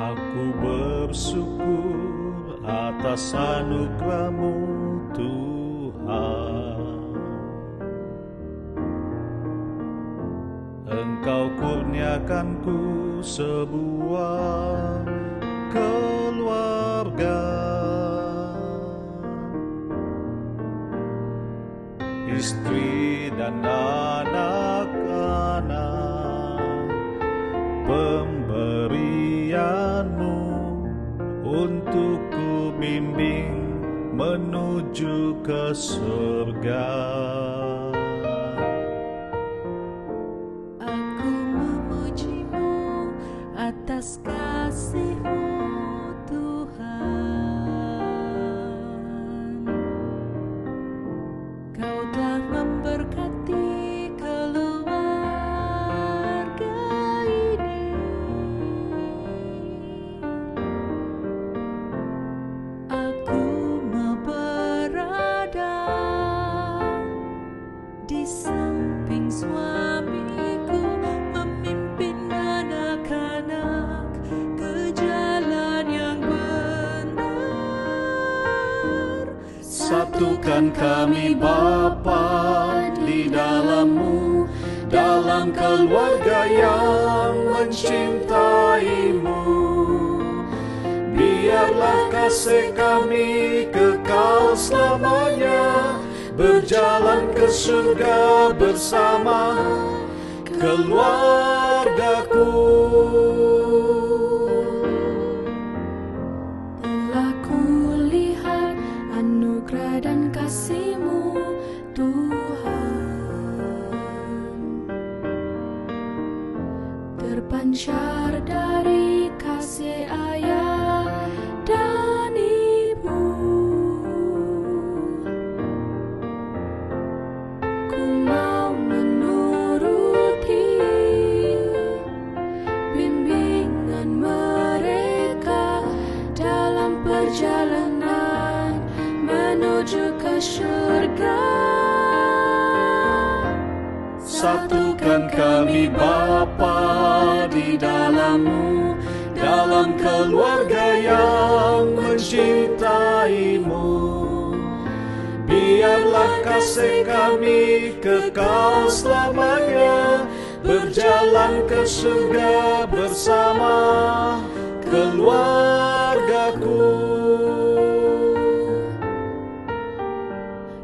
Aku bersyukur atas anugerah-Mu Tuhan. Engkau kurniakanku sebuah keluarga, istri dan anak-anak, pemberian-Mu untuk ku bimbing menuju ke surga. Aku memuji-Mu atas kasih-Mu Tuhan. Kau telah memberkati keluarga ini. Aku mau berada di samping suamiku, memimpin anak-anak ke jalan yang benar. Satukan kami Bapa di dalam-Mu, dalam keluarga yang mencintai-Mu. Biarlah kasih kami kekal selamanya, berjalan ke surga bersama keluargaku. Telah kulihat anugerah dan kasih-Mu Tuhan, terpancar dari kasih ayah dan ibu. Ku mau menuruti bimbingan mereka dalam perjalanan menuju ke surga. Satukan kami Bapa di dalam-Mu, dalam keluarga yang mencintai-Mu. Biarlah kasih kami kekal selamanya, berjalan ke surga bersama keluargaku.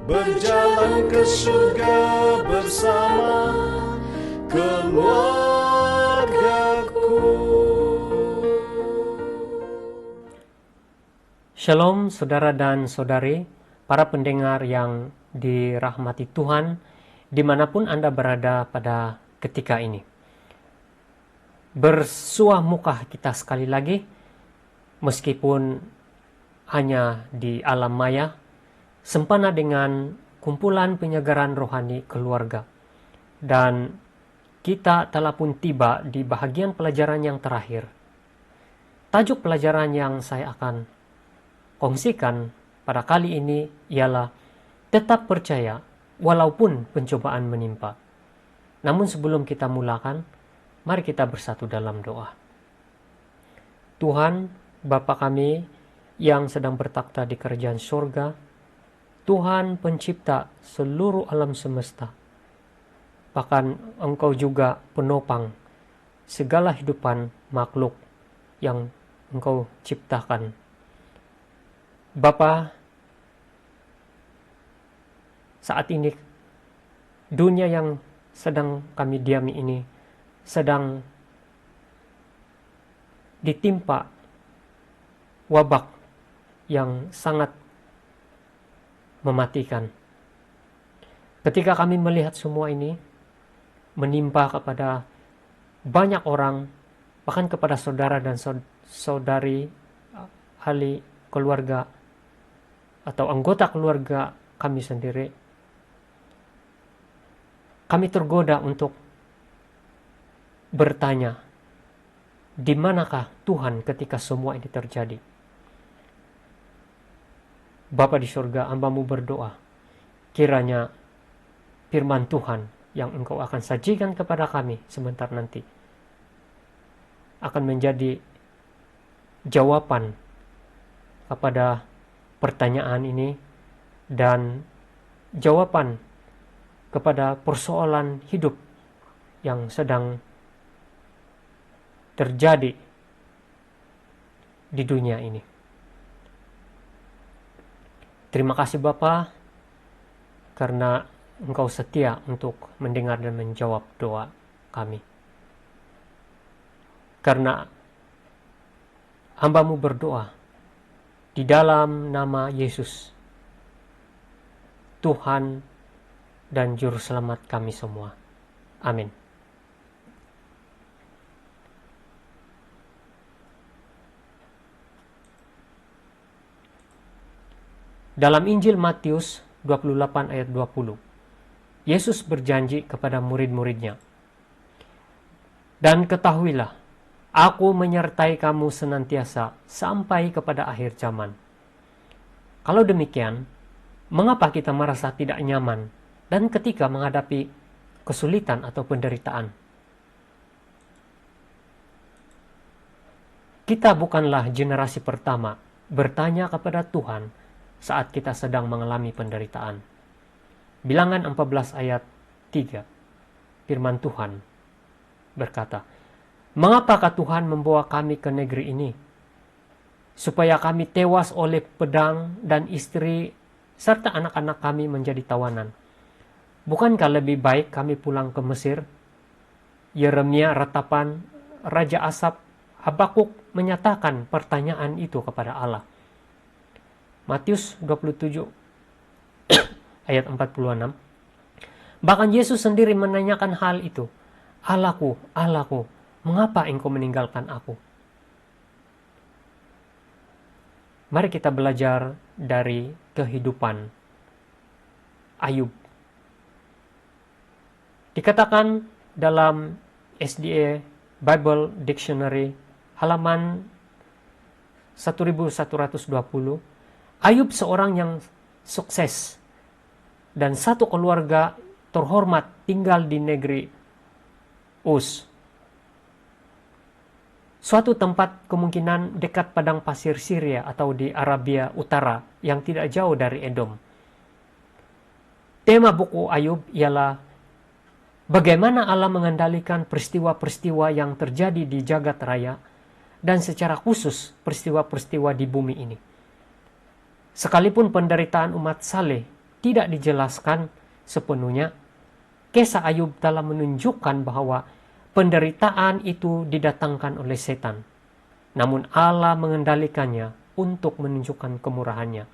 Berjalan ke surga bersama keluargaku. Shalom saudara dan saudari, para pendengar yang dirahmati Tuhan, dimanapun Anda berada pada ketika ini. Bersuah muka kita sekali lagi, meskipun hanya di alam maya, sempena dengan kumpulan penyegaran rohani keluarga. Dan kita telah pun tiba di bahagian pelajaran yang terakhir. Tajuk pelajaran yang saya akan kongsikan pada kali ini ialah tetap percaya walaupun pencobaan menimpa. Namun sebelum kita mulakan, mari kita bersatu dalam doa. Tuhan, Bapa kami yang sedang bertakhta di kerajaan surga, Tuhan pencipta seluruh alam semesta, bahkan Engkau juga penopang segala hidupan makhluk yang Engkau ciptakan. Bapa, saat ini dunia yang sedang kami diami ini sedang ditimpa wabak yang sangat mematikan. Ketika kami melihat semua ini menimpa kepada banyak orang, bahkan kepada saudara dan saudari, ahli keluarga atau anggota keluarga kami sendiri, kami tergoda untuk bertanya, di manakah Tuhan ketika semua ini terjadi? Bapa di surga, hamba-Mu berdoa, kiranya firman Tuhan yang Engkau akan sajikan kepada kami sebentar nanti akan menjadi jawaban kepada pertanyaan ini dan jawaban kepada persoalan hidup yang sedang terjadi di dunia ini. Terima kasih Bapa, karena Engkau setia untuk mendengar dan menjawab doa kami. Karena hamba-Mu berdoa di dalam nama Yesus, Tuhan dan Juru Selamat kami semua. Amin. Dalam Injil Matius 28 ayat 20, Yesus berjanji kepada murid-muridnya, "Dan ketahuilah, Aku menyertai kamu senantiasa sampai kepada akhir zaman." Kalau demikian, mengapa kita merasa tidak nyaman dan ketika menghadapi kesulitan atau penderitaan? Kita bukanlah generasi pertama bertanya kepada Tuhan saat kita sedang mengalami penderitaan. Bilangan 14 ayat 3, firman Tuhan berkata, "Mengapakah Tuhan membawa kami ke negeri ini? Supaya kami tewas oleh pedang dan istri serta anak-anak kami menjadi tawanan. Bukankah lebih baik kami pulang ke Mesir?" Yeremia, ratapan Raja Asap, Habakuk menyatakan pertanyaan itu kepada Allah. Matius 27 ayat 46. Bahkan Yesus sendiri menanyakan hal itu. "Allahku, Allahku, mengapa Engkau meninggalkan aku?" Mari kita belajar dari kehidupan Ayub. Dikatakan dalam SDA Bible Dictionary halaman 1120, Ayub seorang yang sukses dan satu keluarga terhormat tinggal di negeri Uz, suatu tempat kemungkinan dekat padang pasir Syria atau di Arabia Utara yang tidak jauh dari Edom. Tema buku Ayub ialah bagaimana Allah mengendalikan peristiwa-peristiwa yang terjadi di jagat raya dan secara khusus peristiwa-peristiwa di bumi ini. Sekalipun penderitaan umat saleh tidak dijelaskan sepenuhnya, kisah Ayub telah menunjukkan bahwa penderitaan itu didatangkan oleh setan. Namun Allah mengendalikannya untuk menunjukkan kemurahannya.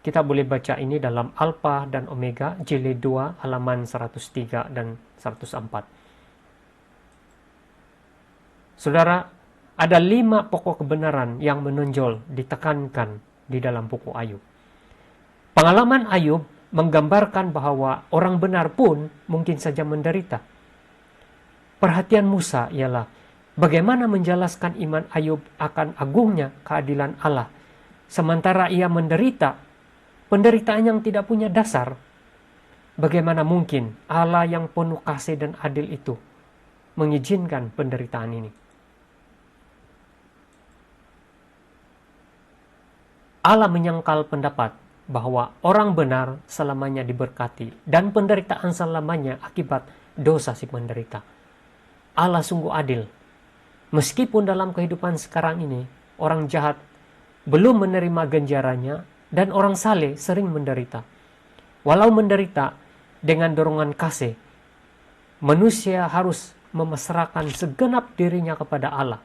Kita boleh baca ini dalam Alpha dan Omega, jilid 2, halaman 103 dan 104. Saudara, ada 5 pokok kebenaran yang menonjol ditekankan di dalam buku Ayub. Pengalaman Ayub menggambarkan bahwa orang benar pun mungkin saja menderita. Perhatian Musa ialah bagaimana menjelaskan iman Ayub akan agungnya keadilan Allah, sementara ia menderita penderitaan yang tidak punya dasar. Bagaimana mungkin Allah yang penuh kasih dan adil itu mengizinkan penderitaan ini? Allah menyangkal pendapat bahwa orang benar selamanya diberkati dan penderitaan selamanya akibat dosa si penderita. Allah sungguh adil. Meskipun dalam kehidupan sekarang ini orang jahat belum menerima ganjarannya dan orang saleh sering menderita. Walau menderita dengan dorongan kasih, manusia harus memasrahkan segenap dirinya kepada Allah.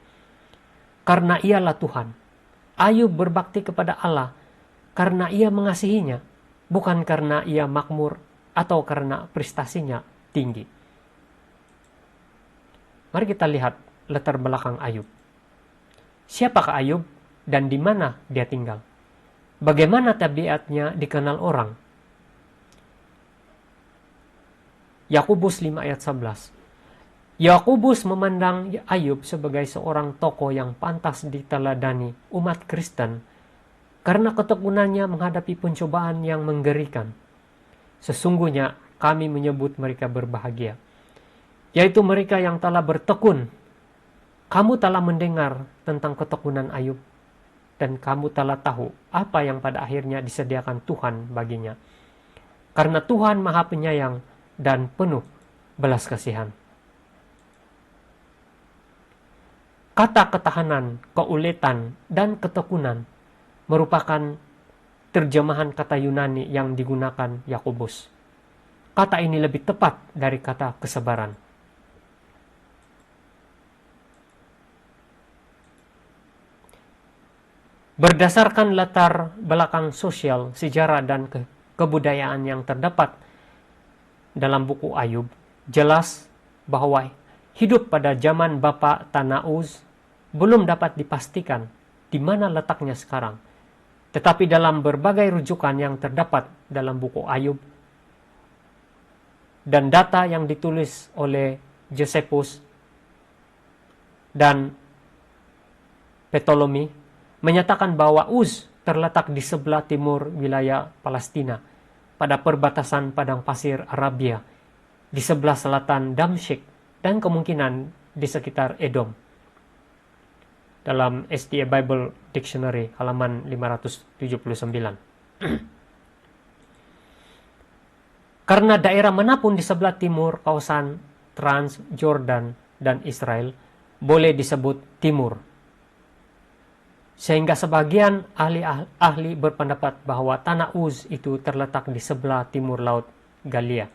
Karena ialah Tuhan. Ayub berbakti kepada Allah karena ia mengasihinya, bukan karena ia makmur atau karena prestasinya tinggi. Mari kita lihat latar belakang Ayub. Siapakah Ayub dan di mana dia tinggal? Bagaimana tabiatnya dikenal orang? Yakobus 5 ayat 11. Yakobus memandang Ayub sebagai seorang tokoh yang pantas diteladani umat Kristen karena ketekunannya menghadapi pencobaan yang menggerikan. Sesungguhnya kami menyebut mereka berbahagia, yaitu mereka yang telah bertekun kamu telah mendengar tentang ketekunan Ayub, dan kamu telah tahu apa yang pada akhirnya disediakan Tuhan baginya. Karena Tuhan Maha Penyayang dan penuh belas kasihan. Kata ketahanan, keuletan, dan ketekunan merupakan terjemahan kata Yunani yang digunakan Yakobus. Kata ini lebih tepat dari kata kesabaran. Berdasarkan latar belakang sosial, sejarah, dan kebudayaan yang terdapat dalam buku Ayub, jelas bahwa hidup pada zaman Bapa Tanah Uz belum dapat dipastikan di mana letaknya sekarang. Tetapi dalam berbagai rujukan yang terdapat dalam buku Ayub dan data yang ditulis oleh Josephus dan Ptolemy menyatakan bahwa Uz terletak di sebelah timur wilayah Palestina pada perbatasan padang pasir Arabia, di sebelah selatan Damsyik, dan kemungkinan di sekitar Edom. Dalam SDA Bible Dictionary halaman 579. Karena daerah manapun di sebelah timur kawasan Transjordan dan Israel boleh disebut timur. Sehingga sebagian ahli berpendapat bahwa tanah Uz itu terletak di sebelah timur laut Galilea.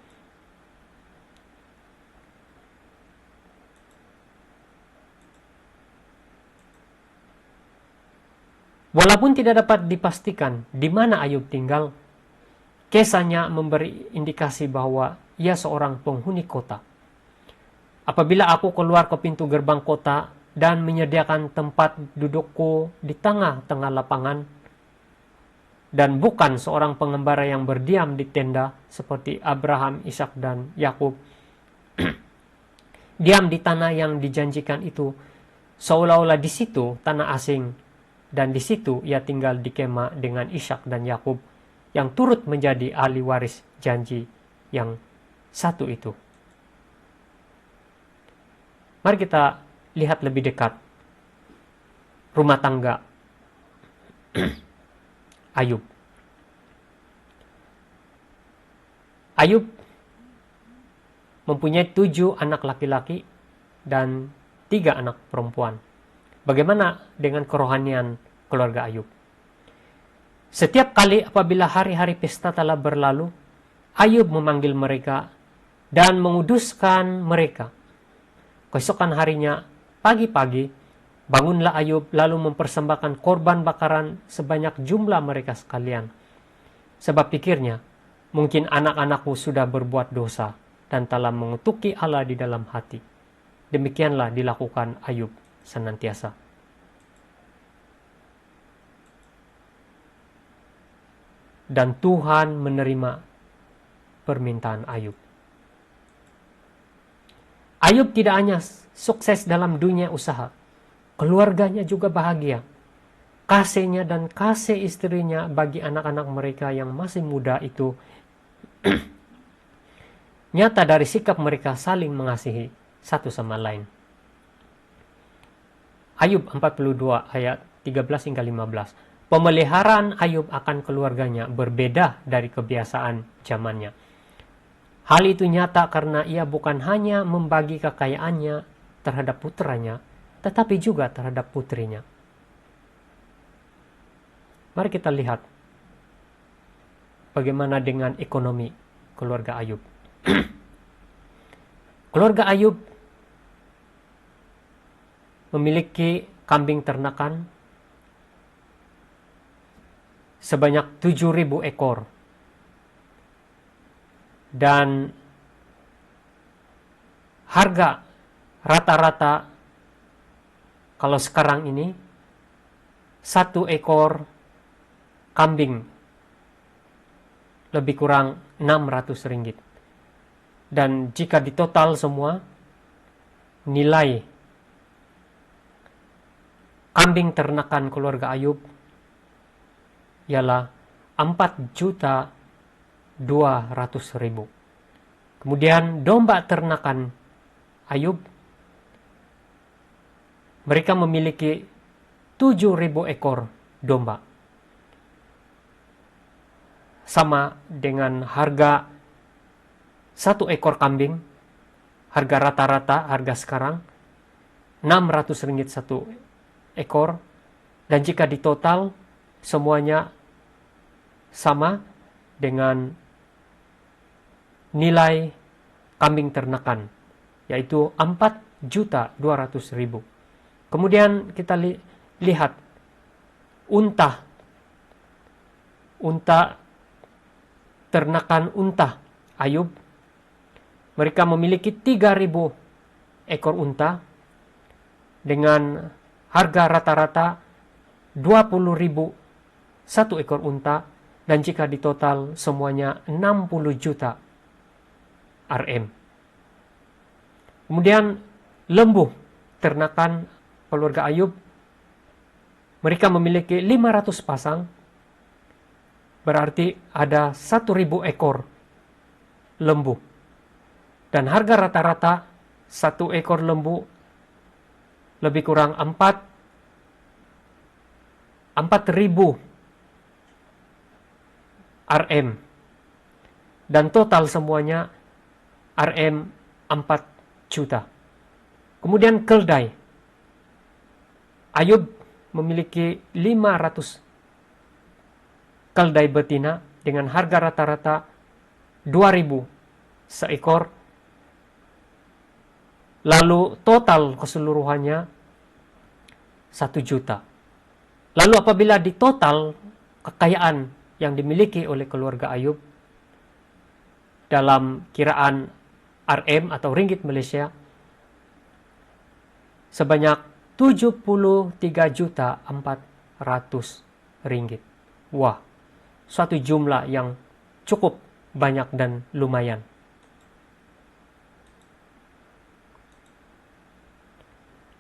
Walaupun tidak dapat dipastikan di mana Ayub tinggal, kisahnya memberi indikasi bahwa ia seorang penghuni kota. Apabila aku keluar ke pintu gerbang kota dan menyediakan tempat dudukku di tengah-tengah lapangan, dan bukan seorang pengembara yang berdiam di tenda seperti Abraham, Ishak, dan Yakub, diam di tanah yang dijanjikan itu, seolah-olah di situ tanah asing, dan di situ ia tinggal di kemah dengan Ishak dan Yakub yang turut menjadi ahli waris janji yang satu itu. Mari kita lihat lebih dekat rumah tangga Ayub. Ayub mempunyai 7 anak laki-laki dan 3 anak perempuan. Bagaimana dengan kerohanian keluarga Ayub? Setiap kali apabila hari-hari pesta telah berlalu, Ayub memanggil mereka dan menguduskan mereka. Keesokan harinya, pagi-pagi, bangunlah Ayub lalu mempersembahkan korban bakaran sebanyak jumlah mereka sekalian. Sebab pikirnya, mungkin anak-anakku sudah berbuat dosa dan telah mengutuki Allah di dalam hati. Demikianlah dilakukan Ayub senantiasa. Dan Tuhan menerima permintaan Ayub. Ayub tidak hanya sukses dalam dunia usaha, keluarganya juga bahagia. Kasihnya dan kasih istrinya bagi anak-anak mereka yang masih muda itu nyata dari sikap mereka saling mengasihi satu sama lain. Ayub 42 ayat 13 hingga 15. Pemeliharaan Ayub akan keluarganya berbeda dari kebiasaan zamannya. Hal itu nyata karena ia bukan hanya membagi kekayaannya terhadap putranya, tetapi juga terhadap putrinya. Mari kita lihat bagaimana dengan ekonomi keluarga Ayub. Keluarga Ayub memiliki kambing ternakan sebanyak 7.000 ekor. Dan harga rata-rata kalau sekarang ini 1 ekor kambing lebih kurang 600 ringgit. Dan jika ditotal semua, nilai kambing ternakan keluarga Ayub ialah 4.200.000. Kemudian domba ternakan Ayub mereka memiliki 7.000 ekor domba. Sama dengan harga satu ekor kambing, harga rata-rata harga sekarang 600 ringgit satu ekor, dan jika ditotal semuanya sama dengan nilai kambing ternakan, yaitu 4.200.000. Kemudian kita lihat unta ternakan unta Ayub. Mereka memiliki 3.000 ekor unta dengan harga rata-rata 20.000 satu ekor unta, dan jika ditotal semuanya 60 juta RM. Kemudian lembu ternakan keluarga Ayub, mereka memiliki 500 pasang, berarti ada 1.000 ekor lembu. Dan harga rata-rata satu ekor lembu lebih kurang 4.000 RM. Dan total semuanya RM 4 juta. Kemudian keldai. Ayub memiliki 500 keldai betina dengan harga rata-rata 2.000 seekor. Lalu total keseluruhannya 1 juta. Lalu apabila ditotal kekayaan yang dimiliki oleh keluarga Ayub dalam kiraan RM atau ringgit Malaysia sebanyak 73.400.000 ringgit. Wah, suatu jumlah yang cukup banyak dan lumayan.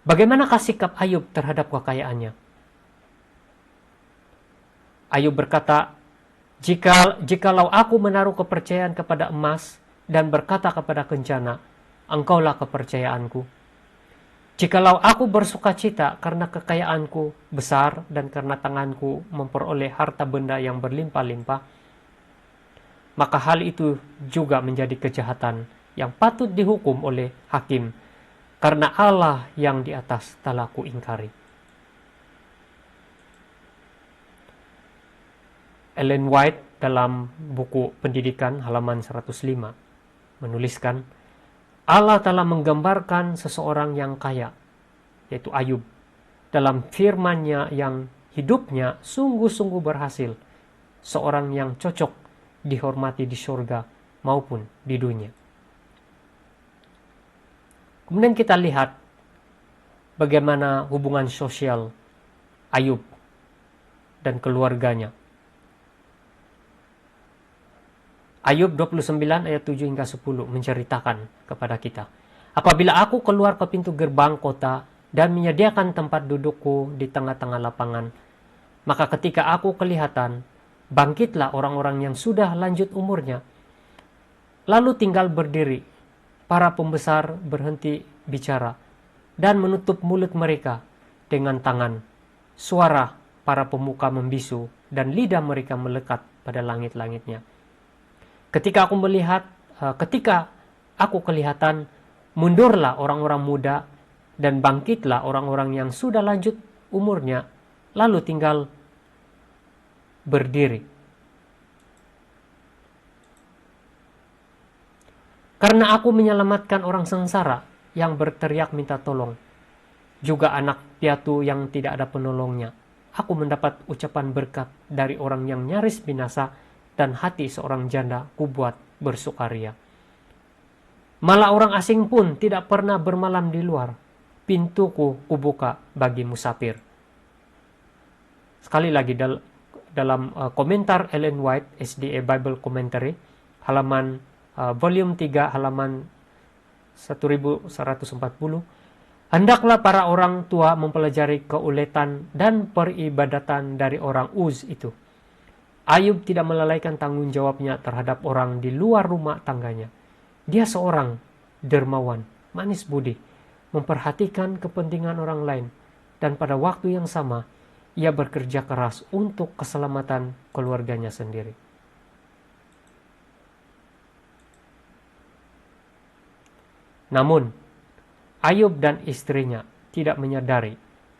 Bagaimanakah sikap Ayub terhadap kekayaannya? Ayub berkata, Jikalau aku menaruh kepercayaan kepada emas dan berkata kepada kencana, engkaulah kepercayaanku. Jikalau aku bersuka cita karena kekayaanku besar dan karena tanganku memperoleh harta benda yang berlimpah-limpah, maka hal itu juga menjadi kejahatan yang patut dihukum oleh hakim, karena Allah yang di atas telah kuingkari. Ellen White dalam buku Pendidikan halaman 105 menuliskan, Allah telah menggambarkan seseorang yang kaya, yaitu Ayub, dalam firman-Nya yang hidupnya sungguh-sungguh berhasil, seorang yang cocok dihormati di surga maupun di dunia. Kemudian kita lihat bagaimana hubungan sosial Ayub dan keluarganya. Ayub 29 ayat 7 hingga 10 menceritakan kepada kita, apabila aku keluar ke pintu gerbang kota dan menyediakan tempat dudukku di tengah-tengah lapangan, maka ketika aku kelihatan, bangkitlah orang-orang yang sudah lanjut umurnya, lalu tinggal berdiri. Para pembesar berhenti bicara dan menutup mulut mereka dengan tangan. Suara para pemuka membisu dan lidah mereka melekat pada langit-langitnya. Ketika aku kelihatan, mundurlah orang-orang muda dan bangkitlah orang-orang yang sudah lanjut umurnya, lalu tinggal berdiri. Karena aku menyelamatkan orang sengsara yang berteriak minta tolong, juga anak piatu yang tidak ada penolongnya. Aku mendapat ucapan berkat dari orang yang nyaris binasa, dan hati seorang janda kubuat bersukaria. Malah orang asing pun tidak pernah bermalam di luar. Pintuku kubuka bagi musafir. Sekali lagi dalam komentar Ellen White, SDA Bible Commentary, halaman volume 3 halaman 1140, hendaklah para orang tua mempelajari keuletan dan peribadatan dari orang Uz itu. Ayub tidak melalaikan tanggung jawabnya terhadap orang di luar rumah tangganya. Dia seorang dermawan, manis budi, memperhatikan kepentingan orang lain, dan pada waktu yang sama, ia bekerja keras untuk keselamatan keluarganya sendiri. Namun, Ayub dan istrinya tidak menyadari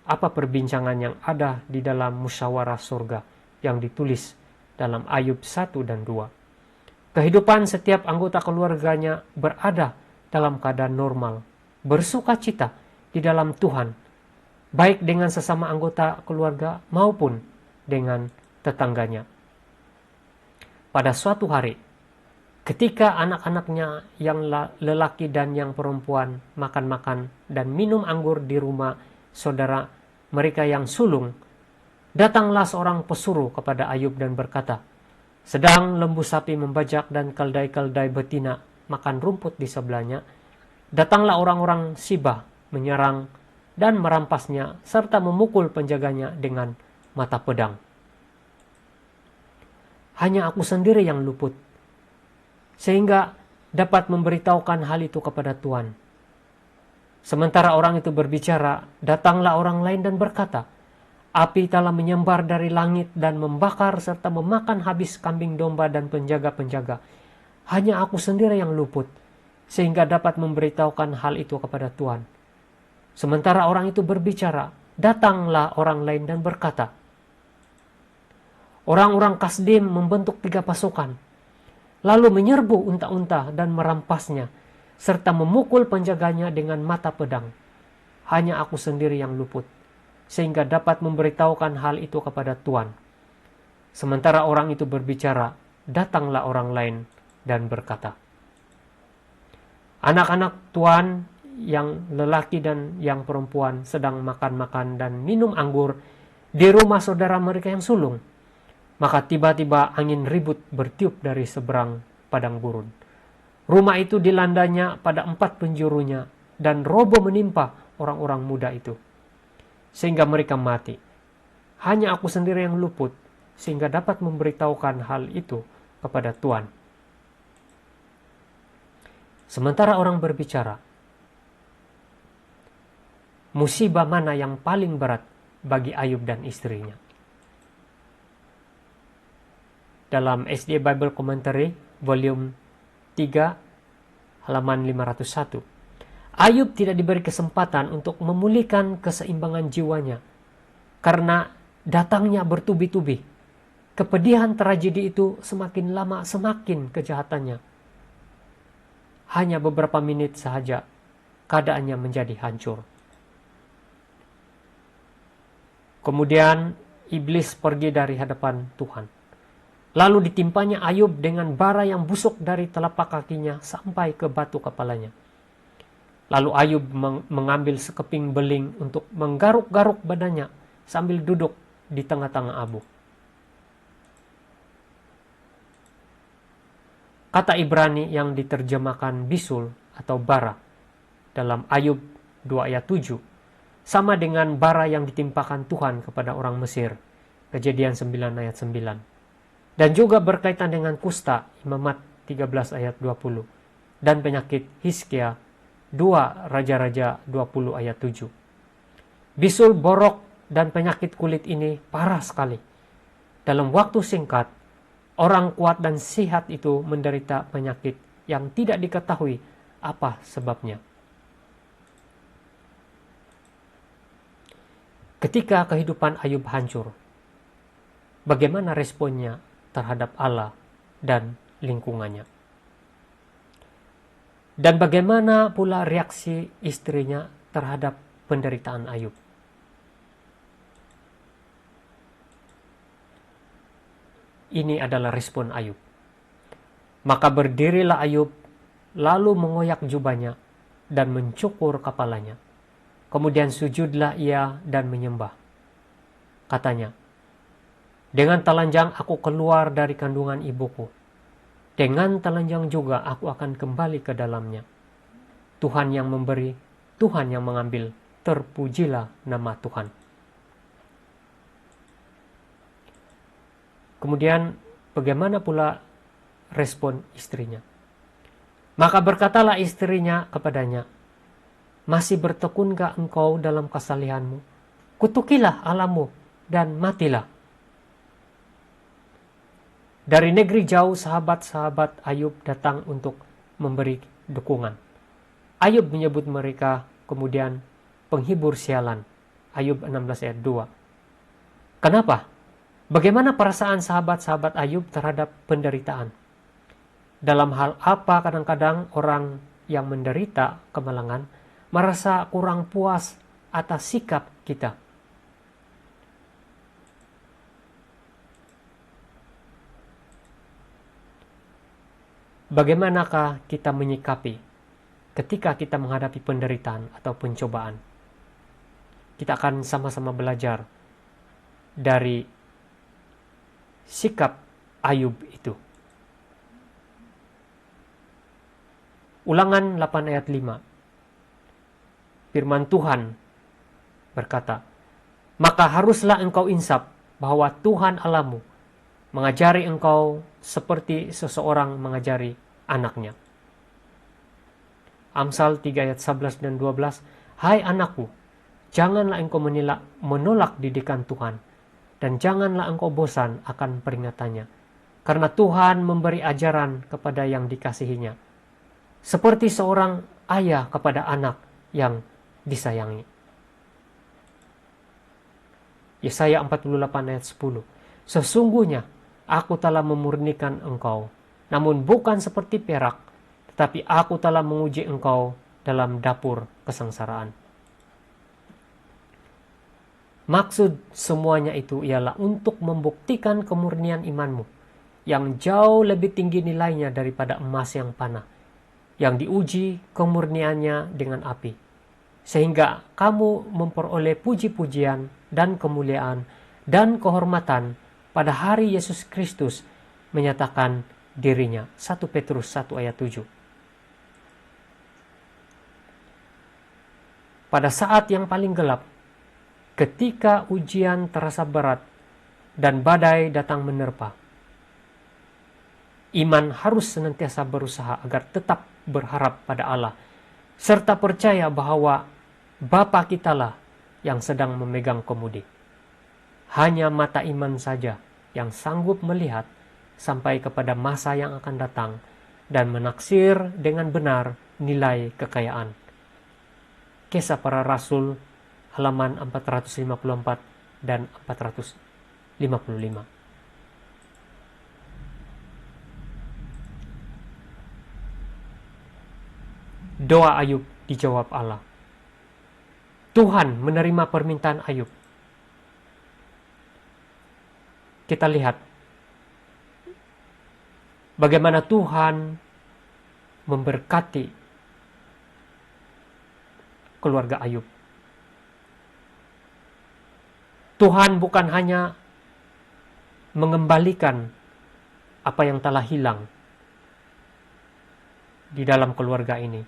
apa perbincangan yang ada di dalam musyawarah surga yang ditulis dalam Ayub 1 dan 2. Kehidupan setiap anggota keluarganya berada dalam keadaan normal, bersuka cita di dalam Tuhan, baik dengan sesama anggota keluarga maupun dengan tetangganya. Pada suatu hari, ketika anak-anaknya yang lelaki dan yang perempuan makan-makan dan minum anggur di rumah saudara mereka yang sulung, datanglah seorang pesuruh kepada Ayub dan berkata, sedang lembu sapi membajak dan keldai-keldai betina makan rumput di sebelahnya, datanglah orang-orang Sibah menyerang dan merampasnya serta memukul penjaganya dengan mata pedang. Hanya aku sendiri yang luput, sehingga dapat memberitahukan hal itu kepada Tuhan. Sementara orang itu berbicara, datanglah orang lain dan berkata, api telah menyambar dari langit dan membakar serta memakan habis kambing domba dan penjaga-penjaga. Hanya aku sendiri yang luput, sehingga dapat memberitahukan hal itu kepada Tuhan. Sementara orang itu berbicara, datanglah orang lain dan berkata, orang-orang Kasdim membentuk 3 pasukan, lalu menyerbu unta-unta dan merampasnya, serta memukul penjaganya dengan mata pedang. Hanya aku sendiri yang luput, sehingga dapat memberitahukan hal itu kepada Tuhan. Sementara orang itu berbicara, datanglah orang lain dan berkata, anak-anak Tuhan yang lelaki dan yang perempuan sedang makan-makan dan minum anggur di rumah saudara mereka yang sulung. Maka tiba-tiba angin ribut bertiup dari seberang padang gurun. Rumah itu dilandanya pada 4 penjurunya dan roboh menimpa orang-orang muda itu, sehingga mereka mati. Hanya aku sendiri yang luput, sehingga dapat memberitahukan hal itu kepada Tuhan. Sementara orang berbicara, musibah mana yang paling berat bagi Ayub dan istrinya? Dalam SDA Bible Commentary, volume 3, halaman 501. Ayub tidak diberi kesempatan untuk memulihkan keseimbangan jiwanya karena datangnya bertubi-tubi. Kepedihan tragedi itu semakin lama semakin kejahatannya. Hanya beberapa menit saja keadaannya menjadi hancur. Kemudian iblis pergi dari hadapan Tuhan. Lalu ditimpanya Ayub dengan bara yang busuk dari telapak kakinya sampai ke batu kepalanya. Lalu Ayub mengambil sekeping beling untuk menggaruk-garuk badannya sambil duduk di tengah-tengah abu. Kata Ibrani yang diterjemahkan bisul atau bara dalam Ayub 2 ayat 7 sama dengan bara yang ditimpakan Tuhan kepada orang Mesir. Kejadian 9 ayat 9. Dan juga berkaitan dengan kusta, Imamat 13 ayat 20. Dan penyakit Hizkia 2 Raja-Raja 20 ayat 7. Bisul, borok, dan penyakit kulit ini parah sekali. Dalam waktu singkat, orang kuat dan sehat itu menderita penyakit yang tidak diketahui apa sebabnya. Ketika kehidupan Ayub hancur, bagaimana responnya terhadap Allah dan lingkungannya? Dan bagaimana pula reaksi istrinya terhadap penderitaan Ayub? Ini adalah respon Ayub. Maka berdirilah Ayub, lalu mengoyak jubahnya dan mencukur kepalanya. Kemudian sujudlah ia dan menyembah. Katanya, dengan telanjang aku keluar dari kandungan ibuku. Dengan telanjang juga aku akan kembali ke dalamnya. Tuhan yang memberi, Tuhan yang mengambil, terpujilah nama Tuhan. Kemudian bagaimana pula respon istrinya? Maka berkatalah istrinya kepadanya, Masih bertekunkah engkau dalam kesalehanmu? Kutukilah Allahmu dan matilah. Dari negeri jauh sahabat-sahabat Ayub datang untuk memberi dukungan. Ayub menyebut mereka kemudian penghibur sialan. Ayub 16 ayat 2. Kenapa? Bagaimana perasaan sahabat-sahabat Ayub terhadap penderitaan? Dalam hal apa kadang-kadang orang yang menderita kemalangan merasa kurang puas atas sikap kita? Bagaimanakah kita menyikapi ketika kita menghadapi penderitaan atau pencobaan? Kita akan sama-sama belajar dari sikap Ayub itu. Ulangan 8 ayat 5. Firman Tuhan berkata, "Maka haruslah engkau insaf bahwa Tuhan Allahmu mengajari engkau seperti seseorang mengajari anaknya." Amsal 3 ayat 11 dan 12. "Hai anakku, janganlah engkau menolak didikan Tuhan, dan janganlah engkau bosan akan peringatannya. Karena Tuhan memberi ajaran kepada yang dikasihinya, seperti seorang ayah kepada anak yang disayangi." Yesaya 48 ayat 10. "Sesungguhnya aku telah memurnikan engkau, namun bukan seperti perak, tetapi aku telah menguji engkau dalam dapur kesengsaraan." Maksud semuanya itu ialah untuk membuktikan kemurnian imanmu, yang jauh lebih tinggi nilainya daripada emas yang panah, yang diuji kemurniannya dengan api, sehingga kamu memperoleh puji-pujian dan kemuliaan dan kehormatan pada hari Yesus Kristus menyatakan dirinya. 1 Petrus 1 ayat 7. Pada saat yang paling gelap, ketika ujian terasa berat dan badai datang menerpa, iman harus senantiasa berusaha agar tetap berharap pada Allah, serta percaya bahwa Bapa kitalah yang sedang memegang kemudi. Hanya mata iman saja yang sanggup melihat sampai kepada masa yang akan datang dan menaksir dengan benar nilai kekayaan. Kisah Para Rasul halaman 454 dan 455. Doa Ayub dijawab Allah. Tuhan menerima permintaan Ayub. Kita lihat bagaimana Tuhan memberkati keluarga Ayub. Tuhan bukan hanya mengembalikan apa yang telah hilang di dalam keluarga ini,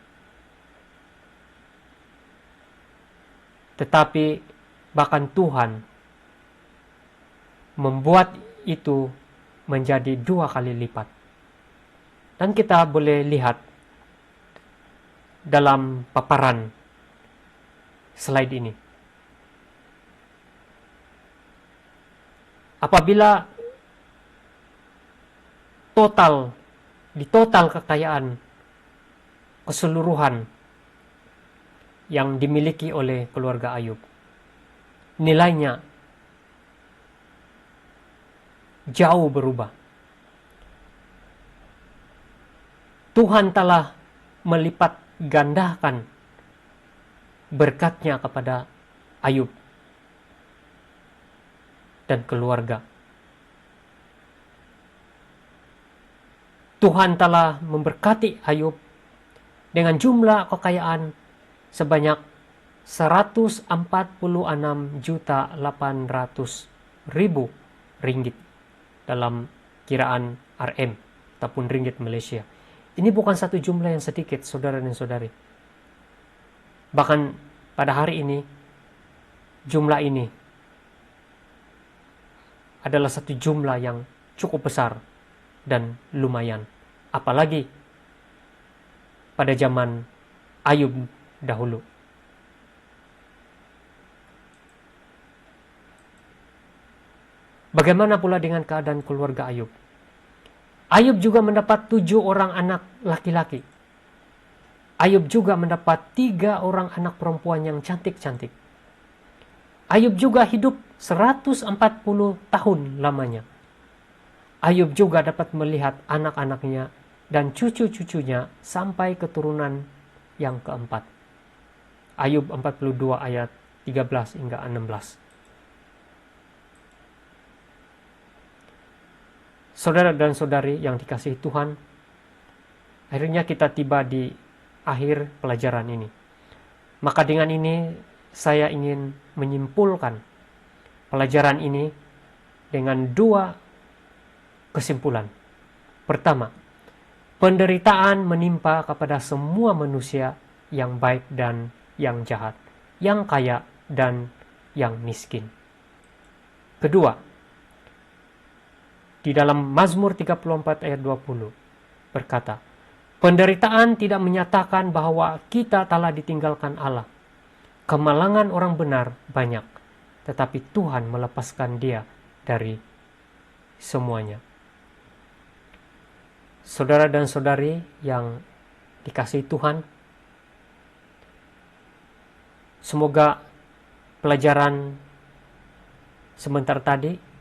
tetapi bahkan Tuhan membuat itu menjadi 2 kali lipat. Dan kita boleh lihat dalam paparan slide ini. Apabila di total kekayaan keseluruhan yang dimiliki oleh keluarga Ayub, nilainya jauh berubah. Tuhan telah melipat gandakan berkatnya kepada Ayub dan keluarga. Tuhan telah memberkati Ayub dengan jumlah kekayaan sebanyak 146.800.000 ringgit dalam kiraan RM ataupun ringgit Malaysia. Ini bukan satu jumlah yang sedikit, saudara dan saudari. Bahkan pada hari ini, jumlah ini adalah satu jumlah yang cukup besar dan lumayan. Apalagi pada zaman Ayub dahulu. Bagaimana pula dengan keadaan keluarga Ayub? Ayub juga mendapat 7 orang anak laki-laki. Ayub juga mendapat 3 orang anak perempuan yang cantik-cantik. Ayub juga hidup 140 tahun lamanya. Ayub juga dapat melihat anak-anaknya dan cucu-cucunya sampai keturunan yang keempat. Ayub 42 ayat 13 hingga 16. Saudara dan saudari yang dikasihi Tuhan, akhirnya kita tiba di akhir pelajaran ini. Maka dengan ini saya ingin menyimpulkan pelajaran ini dengan 2 kesimpulan. Pertama, penderitaan menimpa kepada semua manusia yang baik dan yang jahat, yang kaya dan yang miskin. Kedua, di dalam Mazmur 34 ayat 20 berkata, penderitaan tidak menyatakan bahwa kita telah ditinggalkan Allah. Kemalangan orang benar banyak, tetapi Tuhan melepaskan dia dari semuanya. Saudara dan saudari yang dikasihi Tuhan, semoga pelajaran sebentar tadi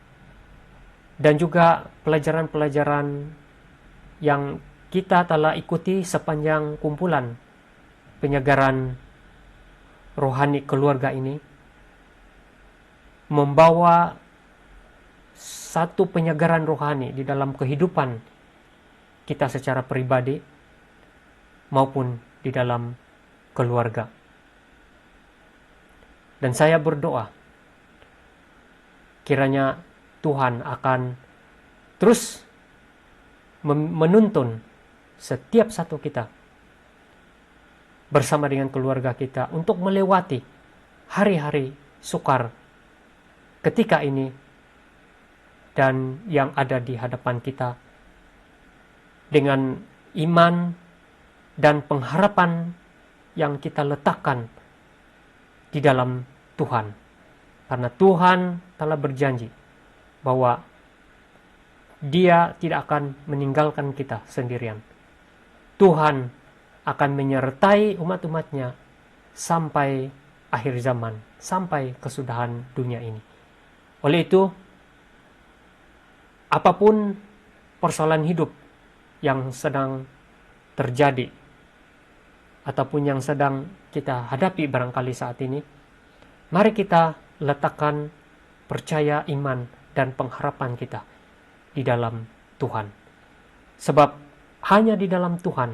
dan juga pelajaran-pelajaran yang kita telah ikuti sepanjang kumpulan penyegaran rohani keluarga ini membawa satu penyegaran rohani di dalam kehidupan kita secara pribadi maupun di dalam keluarga. Dan saya berdoa kiranya Tuhan akan terus menuntun setiap satu kita bersama dengan keluarga kita untuk melewati hari-hari sukar ketika ini dan yang ada di hadapan kita dengan iman dan pengharapan yang kita letakkan di dalam Tuhan. Karena Tuhan telah berjanji bahwa Dia tidak akan meninggalkan kita sendirian. Tuhan akan menyertai umat-umatnya sampai akhir zaman, sampai kesudahan dunia ini. Oleh itu, apapun persoalan hidup yang sedang terjadi ataupun yang sedang kita hadapi barangkali saat ini, mari kita letakkan percaya, iman, dan pengharapan kita di dalam Tuhan. Sebab hanya di dalam Tuhan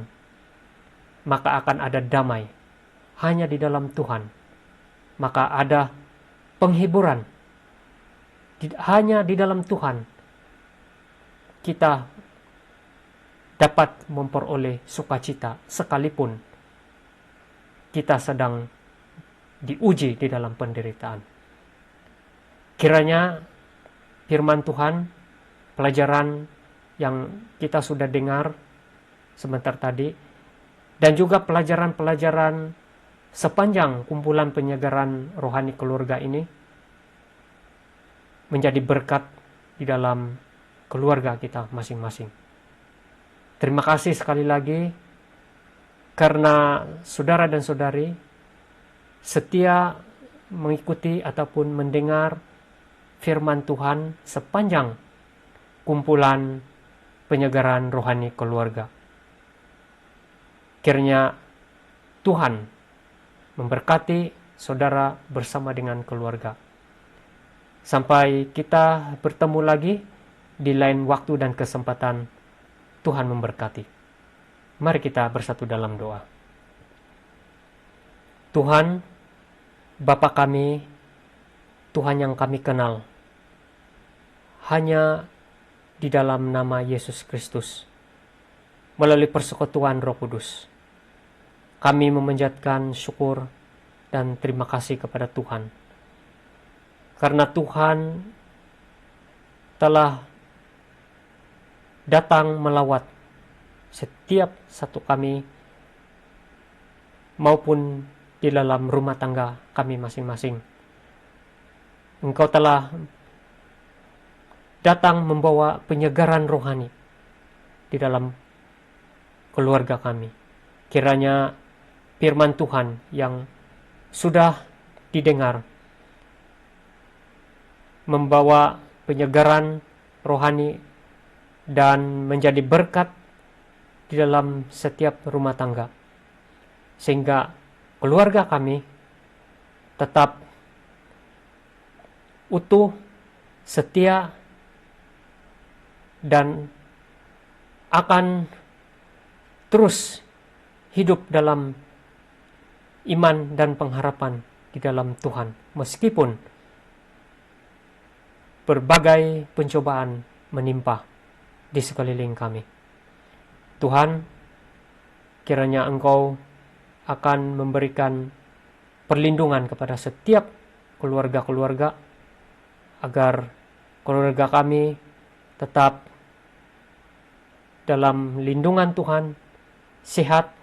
maka akan ada damai. Hanya di dalam Tuhan maka ada penghiburan. Hanya di dalam Tuhan kita dapat memperoleh sukacita sekalipun kita sedang diuji di dalam penderitaan. Kiranya firman Tuhan, pelajaran yang kita sudah dengar sebentar tadi, dan juga pelajaran-pelajaran sepanjang kumpulan penyegaran rohani keluarga ini menjadi berkat di dalam keluarga kita masing-masing. Terima kasih sekali lagi karena saudara dan saudari setia mengikuti ataupun mendengar firman Tuhan sepanjang kumpulan penyegaran rohani keluarga. Kiranya Tuhan memberkati saudara bersama dengan keluarga. Sampai kita bertemu lagi di lain waktu dan kesempatan. Tuhan memberkati. Mari kita bersatu dalam doa. Tuhan, Bapa kami, Tuhan yang kami kenal, hanya di dalam nama Yesus Kristus, melalui persekutuan Roh Kudus, kami memanjatkan syukur dan terima kasih kepada Tuhan. Karena Tuhan telah datang melawat setiap satu kami maupun di dalam rumah tangga kami masing-masing. Engkau telah datang membawa penyegaran rohani di dalam keluarga kami. Kiranya firman Tuhan yang sudah didengar membawa penyegaran rohani dan menjadi berkat di dalam setiap rumah tangga, sehingga keluarga kami tetap utuh, setia, dan akan terus hidup dalam iman dan pengharapan di dalam Tuhan, meskipun berbagai pencobaan menimpa di sekeliling kami. Tuhan, kiranya Engkau akan memberikan perlindungan kepada setiap keluarga-keluarga, agar keluarga kami tetap dalam lindungan Tuhan, sehat,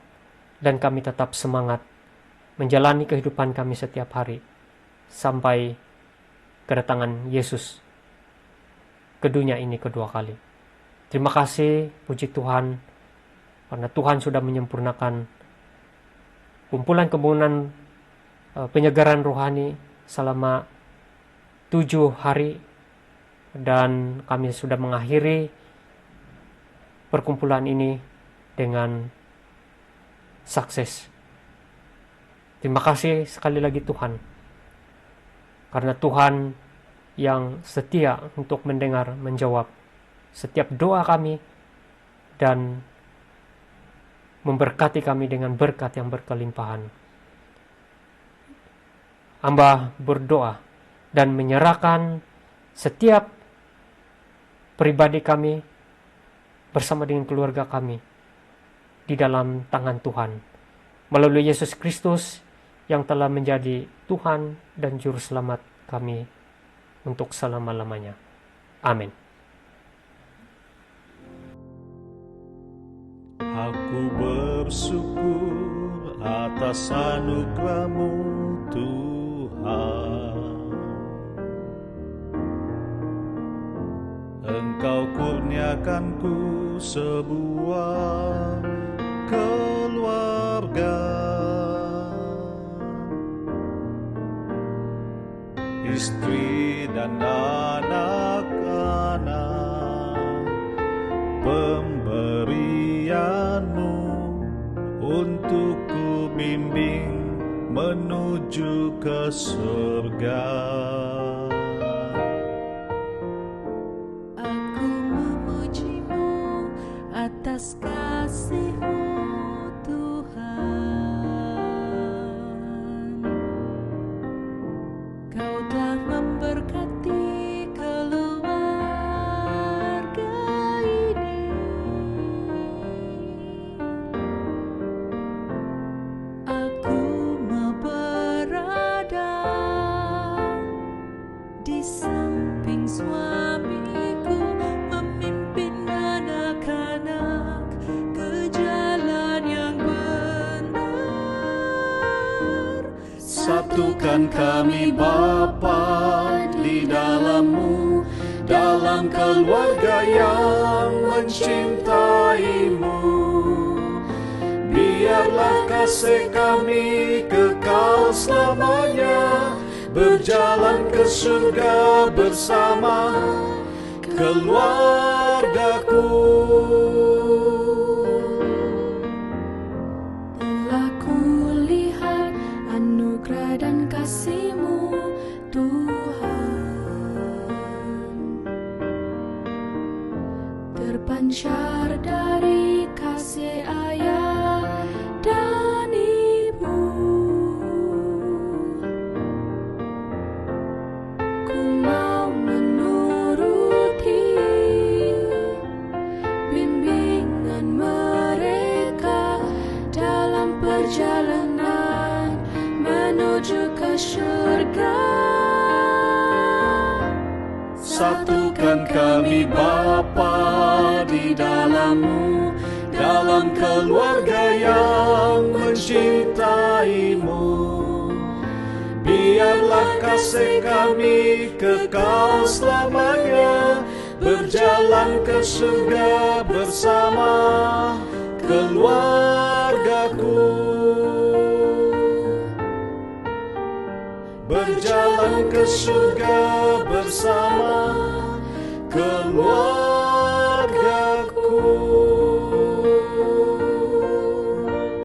dan kami tetap semangat menjalani kehidupan kami setiap hari sampai kedatangan Yesus ke dunia ini kedua kali. Terima kasih, puji Tuhan, karena Tuhan sudah menyempurnakan kumpulan penyegaran rohani selama 7 hari, dan kami sudah mengakhiri perkumpulan ini dengan sukses. Terima kasih sekali lagi Tuhan, karena Tuhan yang setia untuk mendengar, menjawab setiap doa kami, dan memberkati kami dengan berkat yang berkelimpahan. Hamba berdoa dan menyerahkan setiap pribadi kami bersama dengan keluarga kami di dalam tangan Tuhan, melalui Yesus Kristus yang telah menjadi Tuhan dan Juru Selamat kami untuk selama-lamanya. Amin. Aku bersyukur atas anugerah-Mu, Tuhan. Engkau kurniakanku sebuah keluarga, istri dan anak-anak, pemberian-Mu untuk ku bimbing menuju ke surga. Aku memuji-Mu atas kasih-Mu, Tuhan. Kau telah memberkati keluarga ini. Aku mau berada di samping suamiku, memimpin anak-anak ke jalan yang benar. Satukan kami Bapa di dalam-Mu, dalam keluarga yang mencintai-Mu. Biarlah kasih kami kekal selamanya, berjalan ke surga bersama keluargaku. Telah kulihat anugerah dan kasih-Mu, Tuhan, terpancar dari kasih ayah dan ibu. Ku mau menuruti bimbingan mereka dalam perjalanan menuju ke surga. Satukan kami Bapa di dalam-Mu, dalam keluarga yang mencintai-Mu. Biarlah kasih kami kekal selamanya, berjalan ke surga bersama keluargaku. Berjalan ke surga bersama keluargaku.